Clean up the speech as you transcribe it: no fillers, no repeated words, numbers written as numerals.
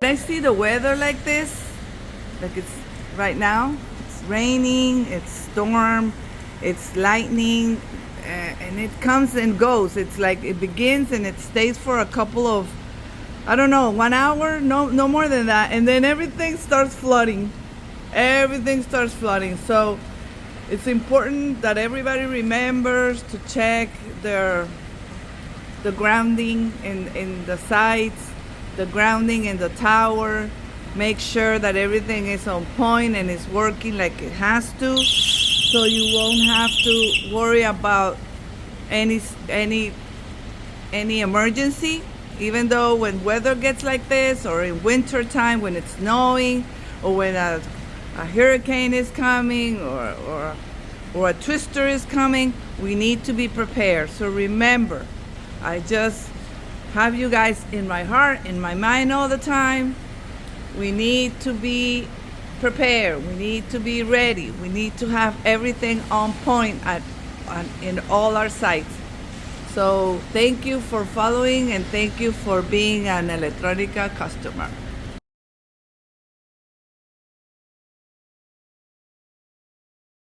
I see the weather like this, like it's right now, it's raining, it's storm, it's lightning, and it comes and goes. It's like it begins and it stays for a couple of, I don't know, 1 hour, no more than that, and then everything starts flooding. Everything starts flooding. So it's important that everybody remembers to check the grounding in the sites, the grounding in the tower. Make sure that everything is on point and is working like it has to, so you won't have to worry about any emergency. Even though when weather gets like this, or in winter time when it's snowing, or when a hurricane is coming, or a twister is coming, we need to be prepared. So remember, I just have you guys in my heart, in my mind all the time. We need to be prepared. We need to be ready. We need to have everything on point in all our sites. So thank you for following, and thank you for being an Elettronika customer.